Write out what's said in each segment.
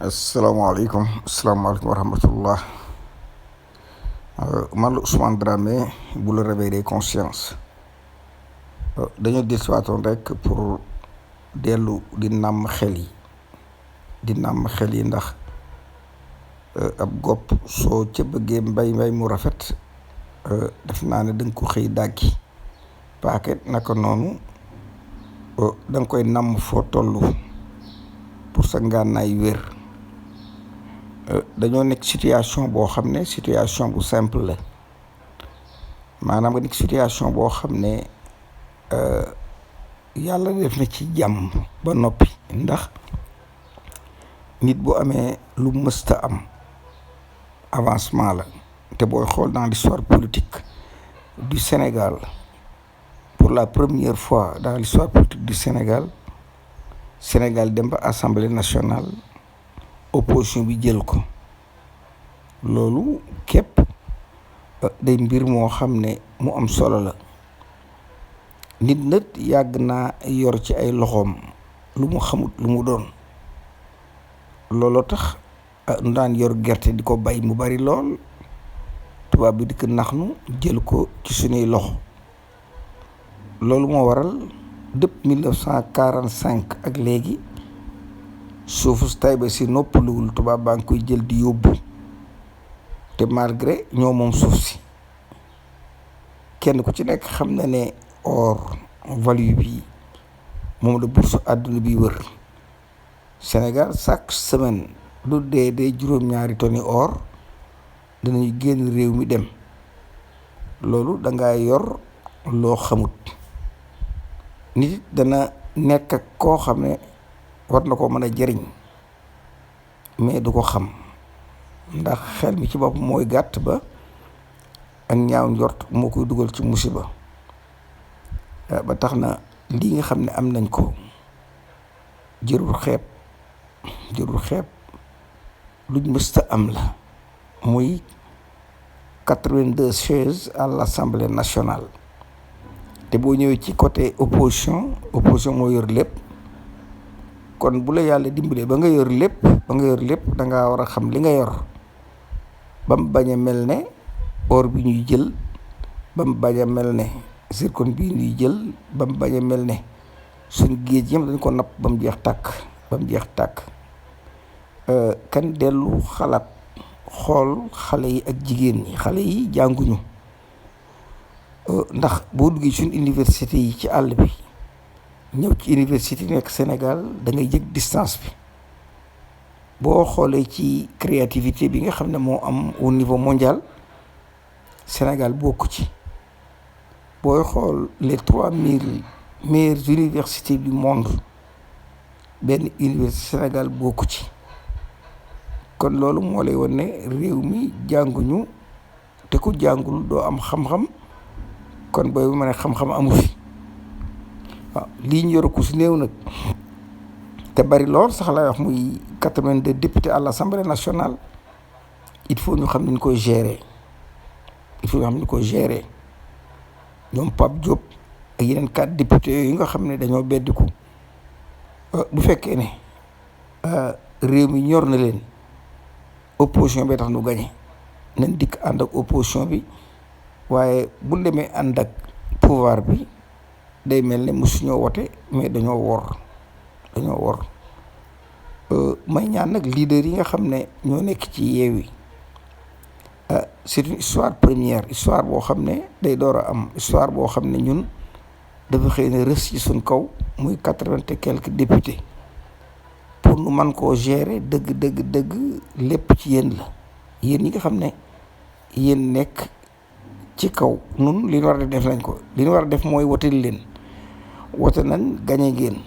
asalaamaaleykum wa rahmatullah. Man la Ousmane Dramé bu la réveil des consciences. Dañoo dellusiwaatoon rek pour dellu di nàmm xel yi ndax ab gopp soo ca bëggee mbay mu rafet def naa ne danga ko xëy dàggi paake naka noonu danga koy nàmm foo tollu pour sa ngànnaay wér. Dañoo nekk situation boo xam ne situation bu simple la maanaam nga nekk situation boo xam ne yàlla def na ci jàmm ba noppi ndax nit bu amee lu mësta am avancement la te booy xool dans l'histoire politique du Sénégal pour la première fois dans l'histoire politique du Sénégal dem ba Assemblée nationale opposition bi jël ko loolu képp day mbir moo xam ne mu am solo la. Nit nag yàgg naa yor ci ay loxoom lu mu xamut lu mu doon looloo tax nu daan yor gerte di ko bay mu bari lool tubaab bi di ko nax nu jël ko ci suñuy loxo. Loolu moo waral depuis 1945 ak léegi suufu Taïba si noppaluwul tubaab baa ngi koy jël di yóbbu te malgré ñoo moom suuf si kenn ku ci nekk xam na ne or value bi moom la bourse àdduna bi wër. Sénégal chaque semaine lu dee juróom-ñaari tonni or danañu génn réew mi dem loolu danga yor loo xamut. Nit dana nekk ak koo xam ne war na ko mën a jëriñ mais du ko xam ndax xel mi ci bopp mooy gàtt ba ak ñaaw njort moo koy dugal ci musiba. Ba tax na lii nga xam ne am nañ ko jërul xeeb luñ mësta am la muy 82 chaises à l'Assemblée nationale. te boo ñëwee ci côté opposition moo yor lépp kon bu la yàlla dimbalee ba nga yor lépp da ngaa war a xam li nga yor ba mu bañ a mel ne or bi ñuy jël, ba mu bañ a mel ne zircon bi ñuy jël, ba mu bañ a mel ne suñu géej yam dañ ko napp ba mu jeex tàkk kan dellu xalaat xool xale yi ak jigéen ñi. Xale yi jànguñu ndax boo duggee suñu université yi ci àll bi ñëw ci université nekk Sénégal da ngay yëg distance bi. boo xoolee ci créativité bi nga xam ne moo am au niveau mondial Sénégal bokku ci. booy xool les 3000 meilleures universités du monde benn université Sénégal bokku ci. kon loolu moo lay wan ne réew mi jànguñu te ku jàngul doo am xam-xam. kon booy bu ma ne xam-xam amu fi waaw lii ñu yor ko su néew nag te bari lool sax lay wax muy 82 députés à l'Assemblée nationale il faut ñu xam ni ñu koy gérer ñoom Pape Diop ak yeneen 4 députés yooyu nga xam ne dañoo beddiku bu fekkee ne réew mi ñor na leen opposition bi tax nu gañe nañ dikk ànd ak opposition bi. waaye bu demee ànd ak pouvoir bi day mel ne mosuñoo wote mais dañoo wor may ñaan nag leader yi nga xam ne ñoo nekk ci Yewwi c'est une histoire première histoire boo xam ne day door a am histoire boo xam ne ñun dafa xëy na rës ci suñ kaw muy 80 et quelques députés pour nu man koo gérer dëgg lépp ci yéen la yéen ñi nga xam ne yéen nekk ci kaw nun li ñu war a def nañ ko li ñu war a def mooy wote leen wote nañ gañe ngeen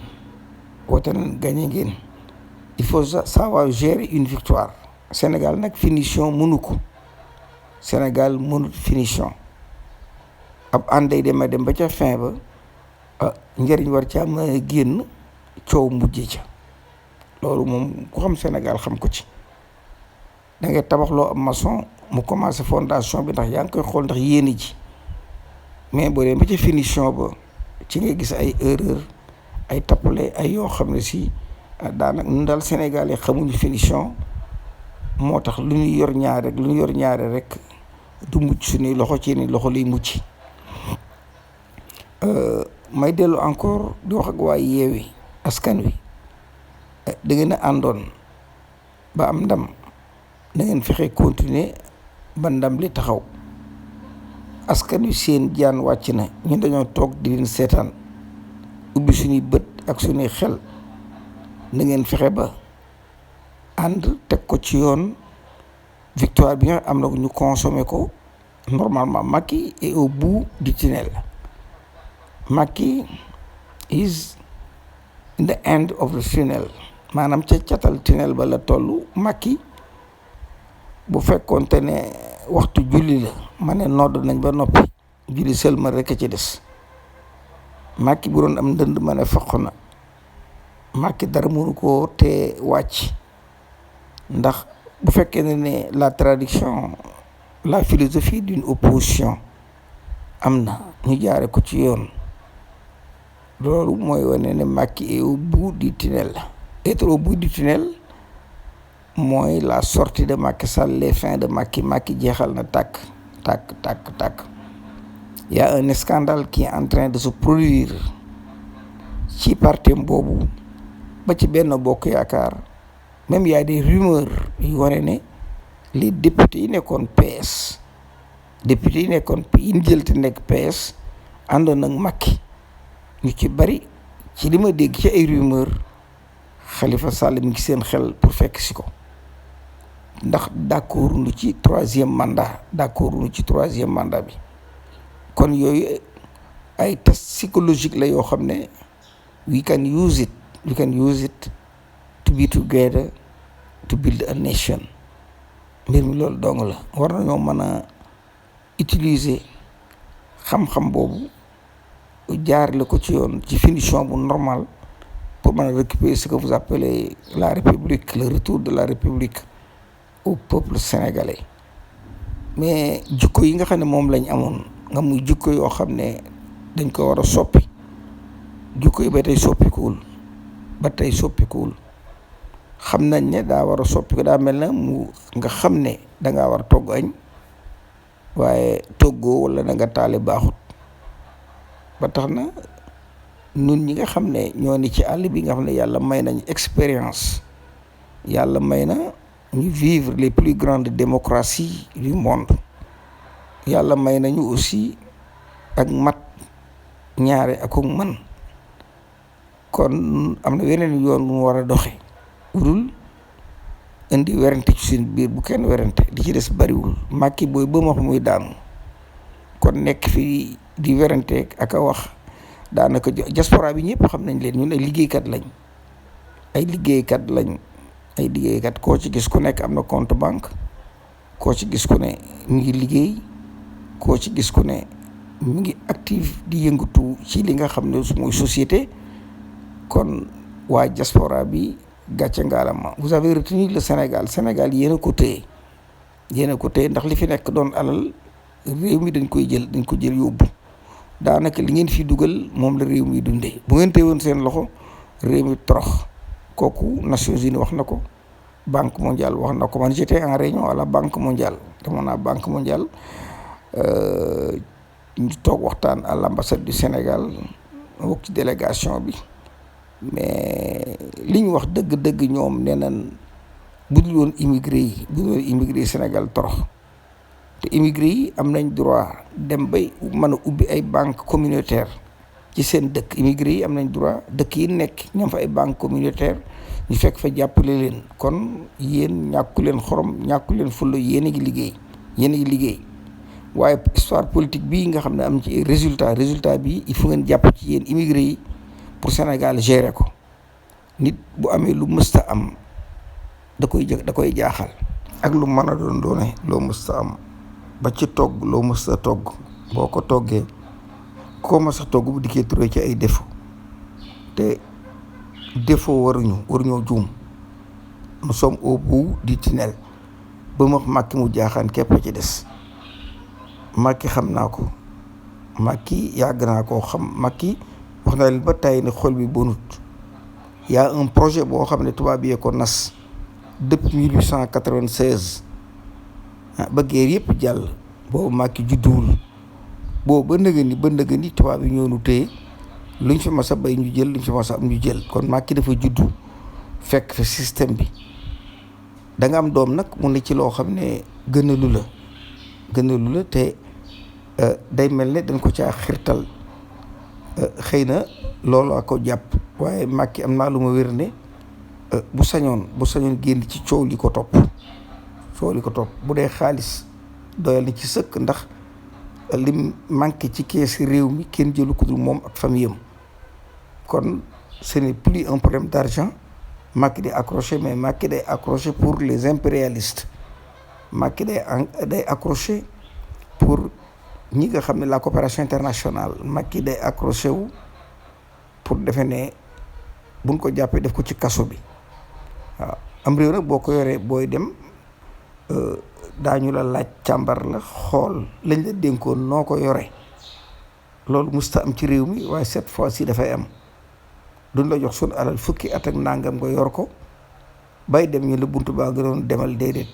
il faut savoir gérer une victoire. Sénégal nag finition mënu ko finition ab ànday dem ba ca fin ba njëriñ war ca am génn coow mujje ca loolu moom ku xam Sénégal xam ko ci. da ngay tabaxloo am maçon mu commencé fondation bi ndax yaa ngi koy xool ndax yéene ji mais boo dee ba ci finition ba ci nga gis ay erreur ay tappale ay yoo xam ne si daanaka ñun daal Sénégal yi xamuñu finition, moo tax lu ñu yor ñaare rek du mucc suñuy loxo, ci ni loxo lay mucc. may dellu encore di wax ak waa Yewwi Askan Wi, da ngeen a àndoon ba am ndam, da ngeen fexe continuer ba ndam li taxaw. askan wi seen jaan wàcc na, ñun dañoo toog di leen seetaan, ubbi suñuy bët ak suñuy xel. na ngeen fexe ba ànd teg ko ci yoon, victoire bi nga am na ñu consommer ko normalement. Macky est au bout du tunnel. Macky is in the end of the tunnel, maanaam ca catal tunnel ba la toll. Macky bu fekkoonte ne waxtu julli la, ma ne nodd nañ ba noppi, julli sëlmal rek a ci des. Macky bu doon am ndënd, ma ne foq na. Macky dara mënu koo te wàcc, ndax bu fekkee ne la tradition, la philosophie d'une opposition am na, ñu jaare ko ci yoon, loolu mooy wane ne Macky est au bout du tunnel. Être au bout du tunnel mooy la sortie de Macky Sall, les fins de Macky. Macky jeexal na tàkk. Il y a un scandale qui est en train de se produire ci parti boobu ba ci Benno Bokk Yaakaar. Même il y a des rumeurs yu wane ne les députés yi nekkoon PS, députés yi nekkoon yi ñu jël te nekk PS àndoon ak Macky, ñu ci bari ci li ma dégg ci ay rumeur, Khalifa Sall mi ngi seen xel pour fekk si ko, ndax d'accord nu ci troisième mandat bi. kon yooyu ay test psychologique la yoo xam ne we can use it to be together to build a nation. mbir mi loolu dong la. war nañoo mën a utiliser xam-xam boobu, jaarale ko ci yoon, ci finition bu normal, pour mën a récupérer ce que vous appelez la République, le retour de la République au peuple sénégalais. mais jikko yi nga xam ne moom lañ amoon, nga muy jikko yoo xam ne dañ ko war a soppi, jikko yi ba tey soppikuwul. xam nañ ne daa war a soppiku, daa mel na nga xam ne dangaa war a togg añ, waaye toggoo wala da nga taale baaxut. ba tax na ñun ñi nga xam ne ñoo ni ci àll bi, nga xam ne yàlla may nañ expérience, yàlla may na ñu vivre les plus grandes démocraties du monde, yàlla may nañu aussi ak mat ñaare ak mën. kon am na weneen yoon mu war a doxe, wudul indi werante ci suñu biir. bu kenn werante, di ci des bariwul. Macky booy ba ma muy daanu, kon nekk fi di werante ak a wax, daanaka diaspora bi ñëpp xam nañ leen. ñun ay liggéeykat lañ. Koo ci gis ku nekk am na compte banque, koo ci gis ku ne mi ngi liggéey, koo ci gis ku ne mi ngi active di yëngatu ci li nga xam ne mooy société. kon waa diaspora bi gàcce ngaalama, vous avez retenu le Sénégal yéen a ko téye ndax li fi nekk doon alal, réew mi dañ ko jël yóbbu. daanaka li ngeen fi dugal moom la réew mi dundee. bu ngeen téyewoon seen loxo, réew mi torox. kooku Nations Unies wax na ko, Banque mondiale wax na ko. man j'étais en réunion à la Banque mondiale, demoon naa Banque mondiale, ñu toog waxtaan à l'ambassade du Sénégal, bokk ci délégation bi. mais li ñu wax dëgg ñoom nee nañ bu dul woon immigré Sénégal torox. te immigré yi am nañ droit dem bay mën a ubbi ay banque communautaire ci seen dëkk. immigré yi am nañ droit dëkk yi nekk ñoom fa ay banque communautaire, ñu fekk fa jàppale leen. kon yéen ñàkku leen xorom, ñàkku leen fulla, yéen a ngi liggéey. waaye histoire politique bii nga xam ne am ci résultat bi il faut ngeen jàpp ci yéen immigré yi pour Sénégal gérer ko. nit bu amee lu mësta am da koy jaaxal, ak lu mën a doone loo mësta am, ba ci togg loo mësta togg. boo ko toggee koo ma sax togg bu dikkee turé ci ay défaut, te défaut waruñoo juum. nous sommes au bout du tunnel. ba ma Macky mu jaaxaan képp ci des. Macky xam naa ko, Macky yàgg naa koo xam. Macky wax naa leen ba tàyyi ne xol bi bonut, y a un projet boo xam ne tubaab yee ko nas depuis 1896 ba guerre yëpp jàll boobu Macky judduwul boobu ba nëgë ni tubaab yi ñoo nu téye luñ fi mas a bay ñu jël luñ fi mas a am ñu jël kon Macky dafa juddu fekk fi système bi da nga am doom nag mu ne ci loo xam ne gënalu la te day mel ne dañ ko caa xirtal xëy na loolu a ko jàpp waaye Macky am naa lu ma wér ne bu sañoon génn ci coow li ko topp bu dee xaalis doyal na ci sëkk ndax lim manqué ci keesi réew mi kenn jëlu ko dul moom ak famille am kon ce n'est plus un problème d'argent Macky day accroché mais Macky day accroché pour les impérialistes Macky day accroché pour ñi nga xam ne la coopération internationale Macky day accroché wu pour defe ne buñ ko jàppee def ko ci kaso bi waaw am réew nag boo ko yoree booy dem daañu la laaj càmbar la xool lañ la dénkoon noo ko yore loolu musta am ci réew mi waaye cette fois-ci dafay am duñ la jox sun alal fukki at ak nangam nga yor ko bay dem ñu la buntu baa nga doon demal déedéet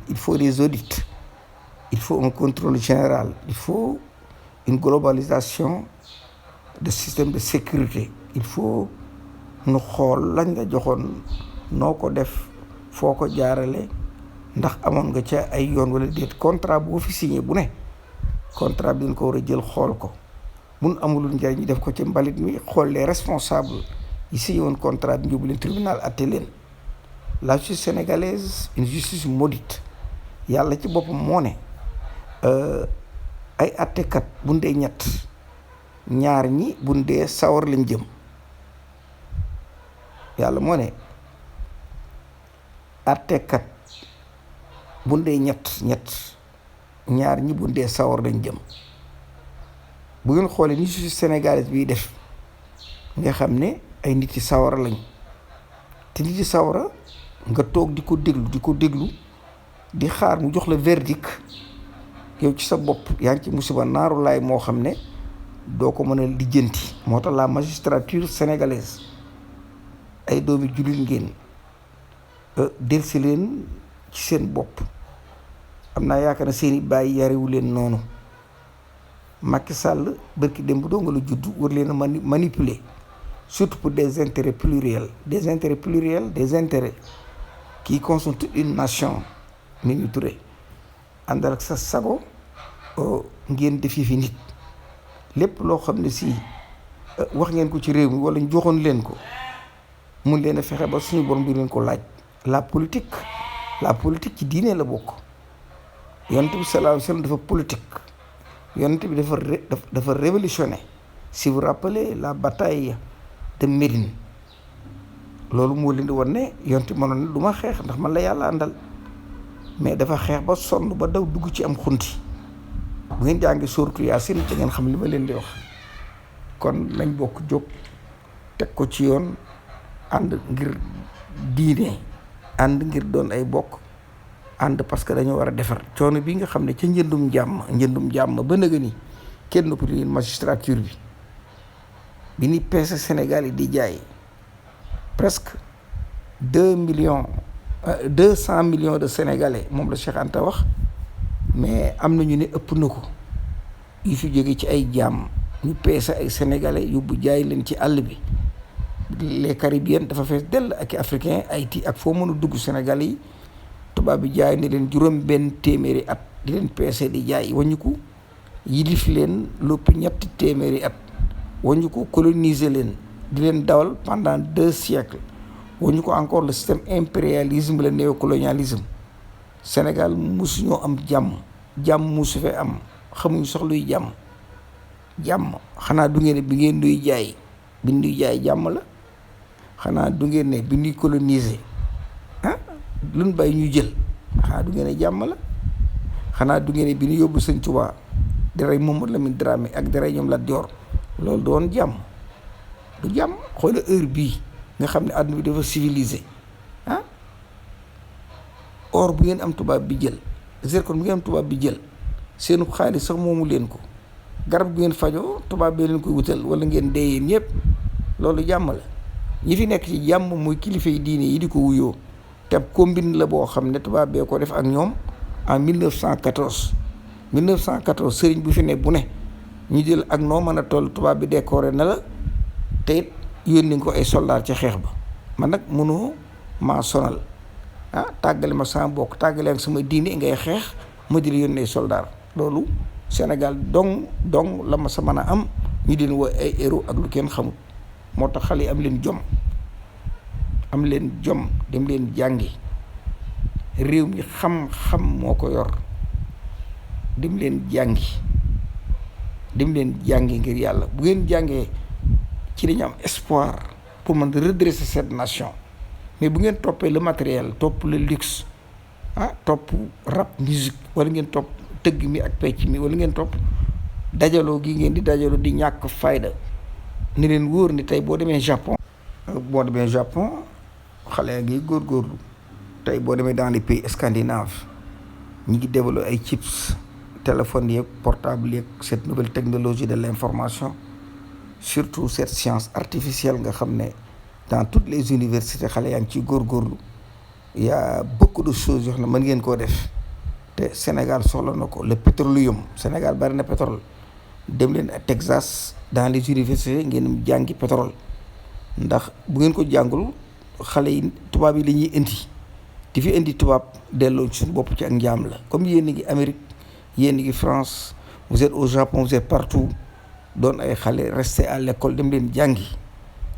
il faut des audits il faut un contrôle général il faut une globalisation de système de sécurité il faut nu xool lañ la joxoon noo ko def foo ko jaarale ndax amoon nga ca ay yoon wala déet contrat boo fi signé bu ne contrat bi dañ ko war a jël xool ko mun amulul njëriñ ñu def ko ci mbalit mi xool les responsables yi signé woon contrat bi yóbbu leen tribunal atte leen la justice sénégalaise une justice maudite yàlla ci boppam moo ne ay attekat buñ dee ñett ñaar ñi buñ dee sawar lañ jëm yàlla moo ne attekat buñ dee ñett ñaar ñi buñ dee sawar lañ jëm bu ngeen xoolee ni justice sénégalaise biy def nga xam ne ay nit yi sawara lañ te nit yi sawara nga toog di ko déglu di xaar mu jox la verdict yow ci sa bopp yaa ngi ci musiba naaru laay moo xam ne doo ko mën a lijjanti moo tax la magistrature sénégalaise ay doomi jullit ngeen delsi leen ci seen bopp am naa yaakaar ne seeni bàyyi yarewu leen noonu Macky Sall bërki dem bu doo nga la juddu war leen a manipuler surtout pour des intérêts pluriels des intérêts qui concernent toute une nation ni ñu turé àndal ak sa sago ngeen def fi nit lépp loo xam ne si wax ngeen ko ci réew mi wala ñu joxoon leen ko mun leen a fexe ba suñu borom bi leen ko laaj la politique ci diine la bokk yonent bi sallallahu alayhi wa sallam dafa politique yonent bi dafa révolutionné si vous rappelez la bataille de Médine loolu moo leen di wan ne yonent bi mënoon ne du ma xeex ndax man la yàlla àndal mais dafa xeex ba sonn ba daw dugg ci am xunti bu ngeen jàngi suuratu Yaasin da ngeen xam li ma leen di wax kon nañ bokk jóg teg ko ci yoon ànd ngir diine ànd ngir doon ay bokk ànd parce que dañoo war a defar coono bi nga xam ne ca njëndum jàmm ba nëga ni kenn ko ni magistrature bi ni peese Sénégal yi di jaay presque 200 millions de Sénégalais moom la Cheikh Anta wax mais am na ñu ne ëpp na ko yu fi jóge ci ay jaam ñu peese ay Sénégalais yóbbu jaay leen ci àll bi les Caribéens dafa fees dell ak i africain Haïti ak foo mën a dugg Sénégalais yi tubaab bi jaay ne leen juróom benn téeméeri at di leen peese di jaay wañu ko yilif leen lépp ñetti téeméeri at wañu ko coloniser leen di leen dawal pendant 2 siècles wañu ko encore le système impérialisme le néocolonialisme Sénégal musuñoo am jàmm musu fee am xamuñu sax luy jàmm xanaa du ngeen ne bi ngeen nuy jaay jàmm la xanaa du ngeen ne bi ñuy coloniser luñ bay ñu jël xanaa du ngeen ne jàmm la xanaa du ngeen ne bi ñu yóbbu Sëñ Tuubaa di rey Mamadou Lamine Dramé ak di rey ñoom Lat Joor loolu doon jàmm du jàmm xoola heure bii nga xam ne àdduna bi dafa civilisé or bu ngeen am tubaab bi jël zircon bu ngeen am tubaab bi jël seenu xaalis sax moomu leen ko garab bu ngeen fajoo tubaab bi leen koy wutal wala ngeen dee yéen ñëpp loolu jàmm la ñi fi nekk ci jàmm muy kilifa yi diine yi di ko wuyoo te combine la boo xam ne tubaab bee ko def ak ñoom en 1914 sëriñ bu fi ne bu ne ñu jël ak noo mën a toll tubaab bi décoré na la te it yónni ko ay soldaar ci xeex ba man nag mënoo maa sonal tàggale ma sama bokk tàggale ak sama diine ngay xeex ma di la yónnee soldaar loolu Sénégal dong la ma sa mën a am ñu deen woo ay héros ak lu kenn xamul. moo tax xale yi am leen jom dem leen jàngi réew mi xam-xam moo ko yor dem leen jàngi ngir yàlla bu ngeen jàngee ci dañu am espoir pour mën a redresser cette nation mais bu ngeen toppee le matériel topp le luxe topp rap musique wala ngeen topp tëgg mi ak pecc mi wala ngeen topp dajaloo gi ngeen di dajaloo di ñàkk fayda ni leen wóor ni tey boo demee Japon xale yaa ngi góorgóorlu tey boo demee dans les pays scandinaves ñi ngi développé ay chips téléphones yeeg portable yeeg cette nouvelle technologie de l'information surtout cette science artificielle nga xam ne dans toutes les universités xale yaa ngi ciy góorgóorlu y a beaucoup de choses yoo xam ne mën ngeen koo def te Sénégal soxla na ko le pétroleum Sénégal bari na pétrole dem leen à Texas dans les universités ngeen jàngi pétrole ndax bu ngeen ko jàngul xale yi tubaab yi la ñuy indi di fi indi tubaab delloo suñu bopp ci ak njaam la comme yéen a ngi Amérique yéen a ngi France vous êtes au Japon vous êtes partout doon ay xale rester à l'école dem leen jàngi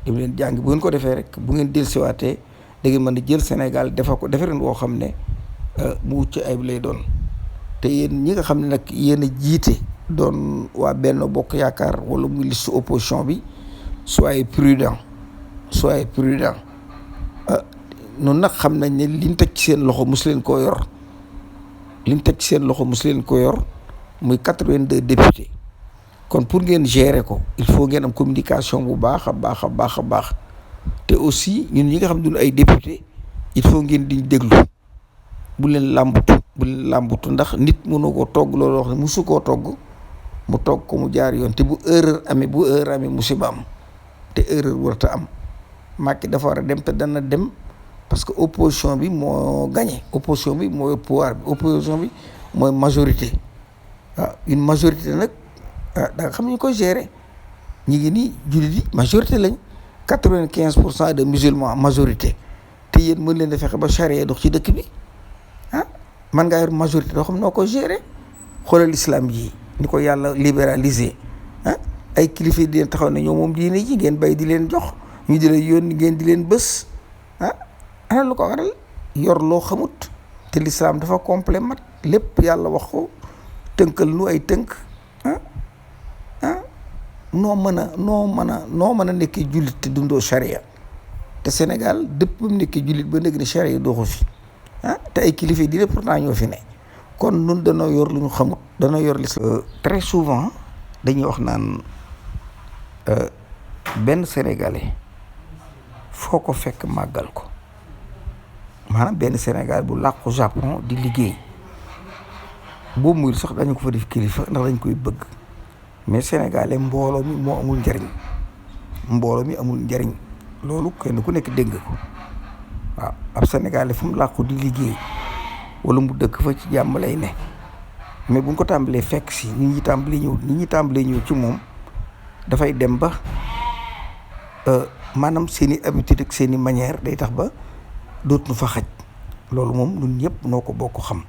bu ngeen ko defee rek bu ngeen dellusiwaatee da ngeen mën a jël Sénégal defareen woo xam ne mu wucc ayib lay doon te yéen ñi nga xam ne nag yéen a jiite doon waa Benno Bokk Yaakaar wala muy liste opposition bi soyez prudent noonu nag xam nañ ne liñ teg ci seen loxo mosu leen koo yor muy 82 députés kon pour ngeen gérer ko il faut ngeen am communication bu baax a baax te aussi ñun ñi nga xam ne duñu ay député il faut ngeen di déglu bu leen làmbutu ndax nit mënu ko togg loolu wax ne musu koo togg mu togg ko mu jaar yoon te bu erreur amee musiba am te erreur warta am Macky dafa war a dem te dana dem parce que opposition bi moo gagné opposition bi mooy pouvoir bi opposition bi mooy majorité une majorité nag da nga xam ñu koy gérer ñi ngi nii jullit yi majorité lañ 95% de musulmans majorité te yéen mën leen a fexe ba charia dox ci dëkk bi man ngaa yor majorité doo xam noo ko gérer xoolal islam ji ni ko yàlla libéraliser ay kilifa di leen taxaw ne ñoom moom diine ji ngeen bay di leen jox ñu di leen yónni ngeen di leen bës ana lu ko waral yor loo xamut te l'islam dafa complet mat lépp yàlla wax ko tënkal nu ay tënk noo mën a nekkee jullit te dundoo charia te Sénégal dëpp mu nekkee jullit ba nekk ni charia doxu fi te ay kilifa diine pourtant ñoo fi ne kon nun danoo yor lu ñu xamut danoo yor l'islam très souvent dañuy wax naan benn sénégalais foo ko fekk màggal ko maanaam benn Sénégal bu làqu Japon di liggéey boobu muy sax dañu ko fa def kilifa ndax dañ koy bëgg mais sénégalais mbooloo mi moo amul njariñ loolu kenn ku nekk dégg ko waaw ab sénégalais fu mu làqu di liggéey wala mu dëkk fa ci jàmm lay ne mais bu ñu ko tàmbalee fekk si nit ñi tàmbalee ñëw ci moom dafay dem ba maanaam seen i habitude ak seen i manière day tax ba dootuñu fa xaj loolu moom ñun ñëpp noo ko bokk xam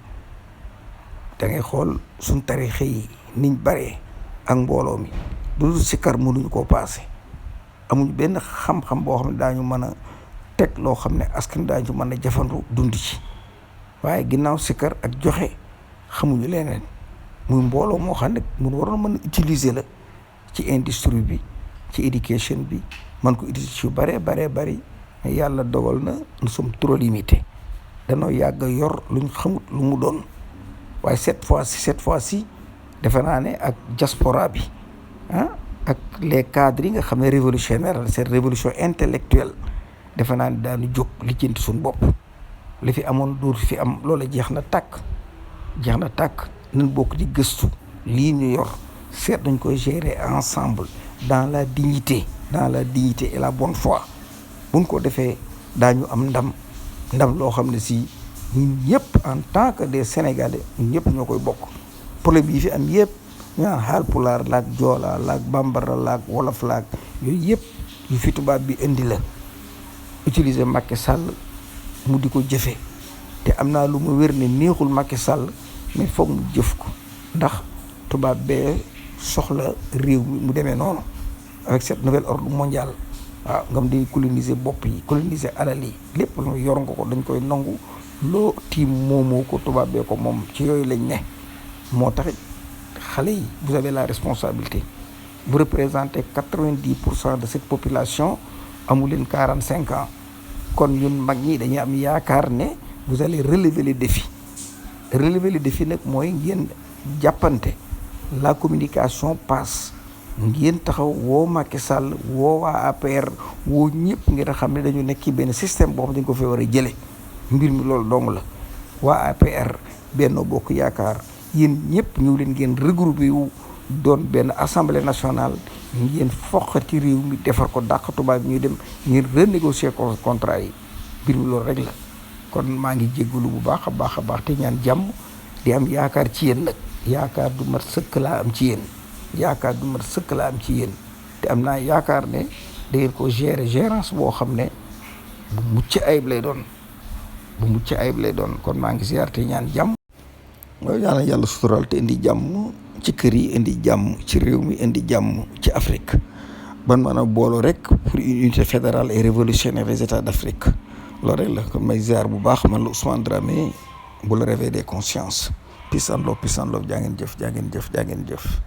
da ngay xool suñ tariixa yi niñ baree ak mbooloo mi du sikkar mënuñu koo paase amuñu benn xam-xam boo xam ne daañu mën a teg loo xam ne askan daañu mën a jafandu dund ci waaye ginnaaw sikkar ak joxe xamuñu leneen muy mbooloo moo xam ne mun waroon mën a utiliser la ci industrie bi ci éducation bi man ko utiliser ci yu bari mais yàlla dogal na nous sommes trop limités danoo yàgg yor luñ xamut lu mu doon waaye cette fois-ci defe naa ne ak diaspora bi ak les cadres yi nga xam ne révolutionnaire cette révolution intellectuelle defe naa ne daanu jóg lijjanti suñu bopp li fi amoon dootu fi am loola jeex na tàkk nañ bokk di gëstu lii ñu yor seet nañ koy gérer ensemble dans la dignité et la bonne foi buñ ko defee daañu am ndam loo xam ne si ñun ñëpp en tant que des Sénégalais ñun ñëpp ñoo koy bokk. problème yi fi am yëpp ñu naan Haalpulaar laak Joola laak Bambara laak Wolof laak yooyu yëpp yu fi tubaab bi indi la utiliser Macky Sall mu di ko jëfe te am naa lu ma wér ne neexul Macky Sall mais foog mu jëf ko ndax tubaab bee soxla réew mi mu demee noonu avec cette nouvel ordre mondial. waaw ngam day coloniser bopp yi coloniser alal yi lépp lu yor nga ko dañ koy nangu loo tiim moomoo ko tubaab bee ko moom ci yooyu lañ ne. moo tax xale yi vous avez la responsabilité vous représentez 90% de cette population amu leen 45 ans kon ñun mag ñi dañuy am yaakaar ne vous allez relever les défis nag mooy ngeen jàppante la communication passe ngeen taxaw woo Macky Sall woo waa APR woo ñëpp ngeen xam ne dañu nekk ci benn système boo xam dañ ko fee war a jële mbir mi loolu dong la waa APR Benno Bokk Yaakaar yéen ñëpp ñëw leen ngeen regroupé wu doon benn assemblée nationale ngeen foqati réew mi defar ko dàq tubaab bi ñuy dem ngeen renégocier contrat yi mbir mi loolu rek la. kon maa ngi jéggalu bu baax a baax te ñaan jàmm di am yaakaar ci yéen nag yaakaar du mat sëkk laa am ci yéen te am naa yaakaar ne da ngeen ko gérance boo xam ne bu mucc ayib lay doon kon maa ngi ziar te ñaan jàmm. mooy ñaanal yàlla sutural te indi jàmm ci kër yi indi jàmm ci réew mi indi jàmm ci Afrique ban maanaam booloo rek pour une unité fédérale et révolutionnaire des États d'Afrique loolu rek la kon may ziar bu baax man la Ousmane Dramé bu la réveil des consciences peace and love jaa ngeen jëf